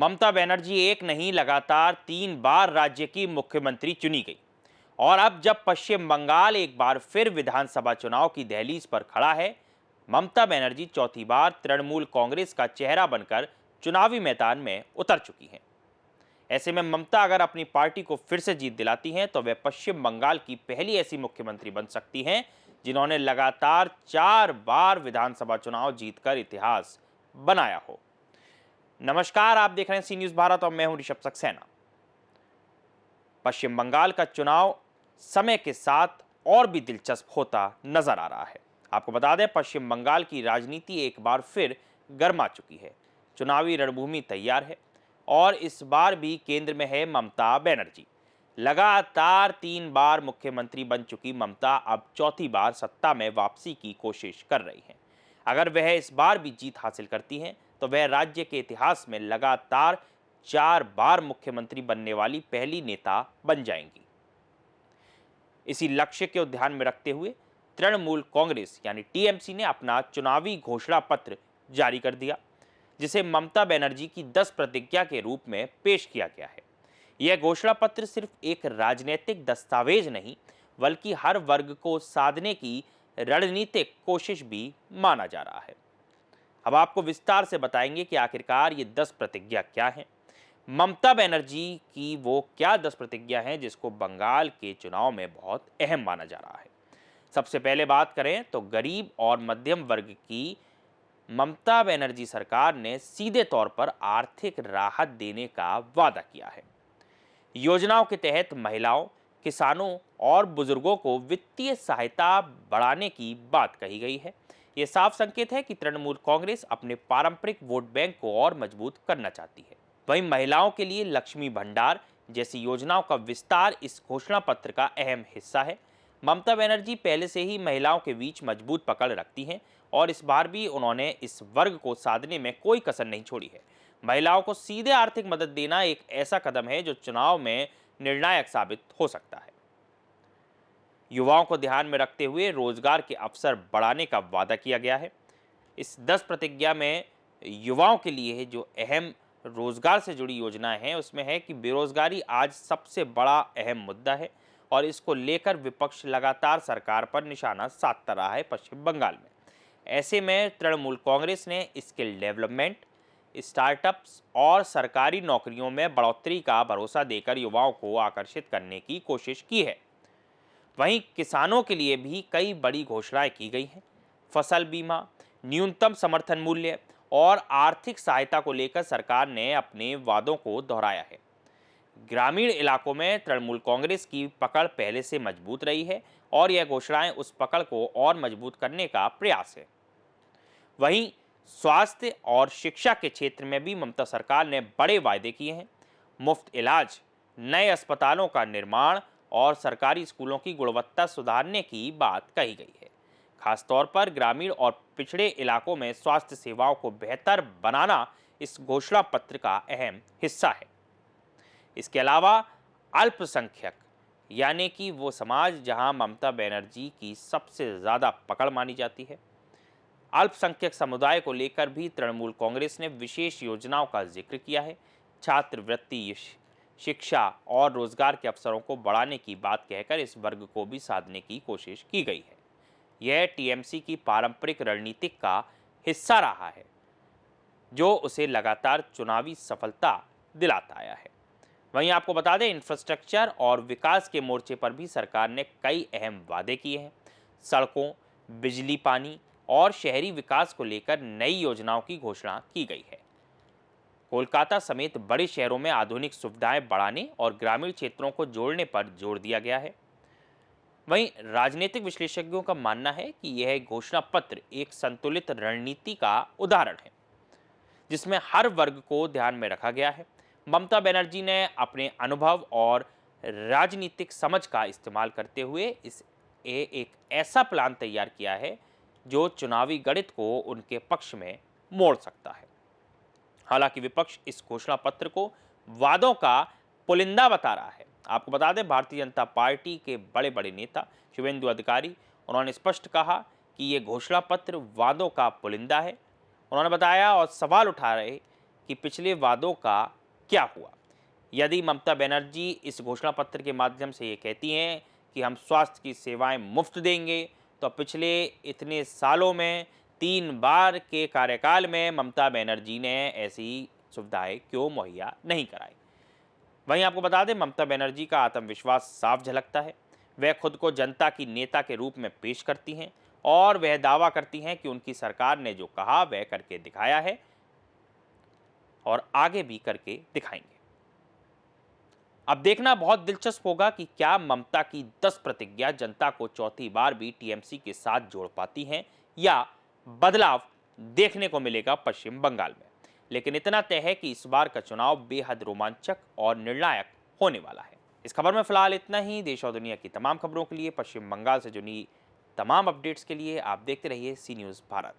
ममता बनर्जी एक नहीं लगातार 3 बार राज्य की मुख्यमंत्री चुनी गई और अब जब पश्चिम बंगाल एक बार फिर विधानसभा चुनाव की दहलीज पर खड़ा है, ममता बनर्जी चौथी बार तृणमूल कांग्रेस का चेहरा बनकर चुनावी मैदान में उतर चुकी हैं। ऐसे में ममता अगर अपनी पार्टी को फिर से जीत दिलाती हैं तो वे पश्चिम बंगाल की पहली ऐसी मुख्यमंत्री बन सकती हैं जिन्होंने लगातार 4 बार विधानसभा चुनाव जीतकर इतिहास बनाया हो। नमस्कार, आप देख रहे हैं सी न्यूज भारत और मैं हूं ऋषभ सक्सेना। पश्चिम बंगाल का चुनाव समय के साथ और भी दिलचस्प होता नजर आ रहा है। आपको बता दें, पश्चिम बंगाल की राजनीति एक बार फिर गर्मा चुकी है। चुनावी रणभूमि तैयार है और इस बार भी केंद्र में है ममता बनर्जी। लगातार 3 बार मुख्यमंत्री बन चुकी ममता अब चौथी बार सत्ता में वापसी की कोशिश कर रही हैं। अगर वह इस बार भी जीत हासिल करती हैं तो वह राज्य के इतिहास में लगातार 4 बार मुख्यमंत्री बनने वाली पहली नेता बन जाएंगी। इसी लक्ष्य को ध्यान में रखते हुए तृणमूल कांग्रेस यानी टीएमसी ने अपना चुनावी घोषणा पत्र जारी कर दिया, जिसे ममता बनर्जी की 10 प्रतिज्ञा के रूप में पेश किया गया है। यह घोषणा पत्र सिर्फ एक राजनीतिक दस्तावेज नहीं, बल्कि हर वर्ग को साधने की रणनीतिक कोशिश भी माना जा रहा है। अब आपको विस्तार से बताएंगे कि आखिरकार ये 10 प्रतिज्ञा क्या हैं। ममता बनर्जी की वो क्या 10 प्रतिज्ञा हैं जिसको बंगाल के चुनाव में बहुत अहम माना जा रहा है। सबसे पहले बात करें तो गरीब और मध्यम वर्ग की ममता बनर्जी सरकार ने सीधे तौर पर आर्थिक राहत देने का वादा किया है। योजनाओं के तहत महिलाओं, किसानों और बुजुर्गों को वित्तीय सहायता बढ़ाने की बात कही गई है। ये साफ संकेत है कि तृणमूल कांग्रेस अपने पारंपरिक वोट बैंक को और मजबूत करना चाहती है। वहीं महिलाओं के लिए लक्ष्मी भंडार जैसी योजनाओं का विस्तार इस घोषणा पत्र का अहम हिस्सा है। ममता बनर्जी पहले से ही महिलाओं के बीच मजबूत पकड़ रखती हैं और इस बार भी उन्होंने इस वर्ग को साधने में कोई कसर नहीं छोड़ी है। महिलाओं को सीधे आर्थिक मदद देना एक ऐसा कदम है जो चुनाव में निर्णायक साबित हो सकता है। युवाओं को ध्यान में रखते हुए रोजगार के अवसर बढ़ाने का वादा किया गया है। इस 10 प्रतिज्ञा में युवाओं के लिए जो अहम रोजगार से जुड़ी योजनाएं हैं उसमें है कि बेरोजगारी आज सबसे बड़ा अहम मुद्दा है और इसको लेकर विपक्ष लगातार सरकार पर निशाना साधता रहा है पश्चिम बंगाल में। ऐसे में तृणमूल कांग्रेस ने स्किल डेवलपमेंट, स्टार्टअप्स और सरकारी नौकरियों में बढ़ोतरी का भरोसा देकर युवाओं को आकर्षित करने की कोशिश की है। वहीं किसानों के लिए भी कई बड़ी घोषणाएं की गई हैं। फसल बीमा, न्यूनतम समर्थन मूल्य और आर्थिक सहायता को लेकर सरकार ने अपने वादों को दोहराया है। ग्रामीण इलाकों में तृणमूल कांग्रेस की पकड़ पहले से मजबूत रही है और यह घोषणाएं उस पकड़ को और मजबूत करने का प्रयास है। वहीं स्वास्थ्य और शिक्षा के क्षेत्र में भी ममता सरकार ने बड़े वायदे किए हैं। मुफ्त इलाज, नए अस्पतालों का निर्माण और सरकारी स्कूलों की गुणवत्ता सुधारने की बात कही गई है। खासतौर पर ग्रामीण और पिछड़े इलाकों में स्वास्थ्य सेवाओं को बेहतर बनाना इस घोषणा पत्र का अहम हिस्सा है। इसके अलावा अल्पसंख्यक यानी कि वो समाज जहां ममता बनर्जी की सबसे ज़्यादा पकड़ मानी जाती है, अल्पसंख्यक समुदाय को लेकर भी तृणमूल कांग्रेस ने विशेष योजनाओं का जिक्र किया है। छात्रवृत्ति, शिक्षा और रोजगार के अवसरों को बढ़ाने की बात कहकर इस वर्ग को भी साधने की कोशिश की गई है। यह टीएमसी की पारंपरिक रणनीति का हिस्सा रहा है जो उसे लगातार चुनावी सफलता दिलाता आया है। वहीं आपको बता दें, इंफ्रास्ट्रक्चर और विकास के मोर्चे पर भी सरकार ने कई अहम वादे किए हैं। सड़कों, बिजली, पानी और शहरी विकास को लेकर नई योजनाओं की घोषणा की गई है। कोलकाता समेत बड़े शहरों में आधुनिक सुविधाएं बढ़ाने और ग्रामीण क्षेत्रों को जोड़ने पर जोर दिया गया है। वहीं राजनीतिक विशेषज्ञों का मानना है कि यह घोषणा पत्र एक संतुलित रणनीति का उदाहरण है जिसमें हर वर्ग को ध्यान में रखा गया है। ममता बनर्जी ने अपने अनुभव और राजनीतिक समझ का इस्तेमाल करते हुए एक ऐसा प्लान तैयार किया है जो चुनावी गणित को उनके पक्ष में मोड़ सकता है। हालांकि विपक्ष इस घोषणा पत्र को वादों का पुलिंदा बता रहा है। आपको बता दें, भारतीय जनता पार्टी के बड़े बड़े नेता शुभेंदु अधिकारी, उन्होंने स्पष्ट कहा कि ये घोषणा पत्र वादों का पुलिंदा है। उन्होंने बताया और सवाल उठा रहे कि पिछले वादों का क्या हुआ। यदि ममता बनर्जी इस घोषणा पत्र के माध्यम से ये कहती हैं कि हम स्वास्थ्य की सेवाएं मुफ्त देंगे, तो पिछले इतने सालों में 3 बार के कार्यकाल में ममता बनर्जी ने ऐसी सुविधाएं क्यों मुहैया नहीं कराई। वहीं आपको बता दें, ममता बनर्जी का आत्मविश्वास साफ झलकता है। वह खुद को जनता की नेता के रूप में पेश करती हैं और वह दावा करती हैं कि उनकी सरकार ने जो कहा वह करके दिखाया है और आगे भी करके दिखाएंगे। अब देखना बहुत दिलचस्प होगा कि क्या ममता की 10 प्रतिज्ञा जनता को चौथी बार भी टीएमसी के साथ जोड़ पाती हैं या बदलाव देखने को मिलेगा पश्चिम बंगाल में। लेकिन इतना तय है कि इस बार का चुनाव बेहद रोमांचक और निर्णायक होने वाला है। इस खबर में फिलहाल इतना ही। देश और दुनिया की तमाम खबरों के लिए, पश्चिम बंगाल से जुड़ी तमाम अपडेट्स के लिए आप देखते रहिए सी न्यूज़ भारत।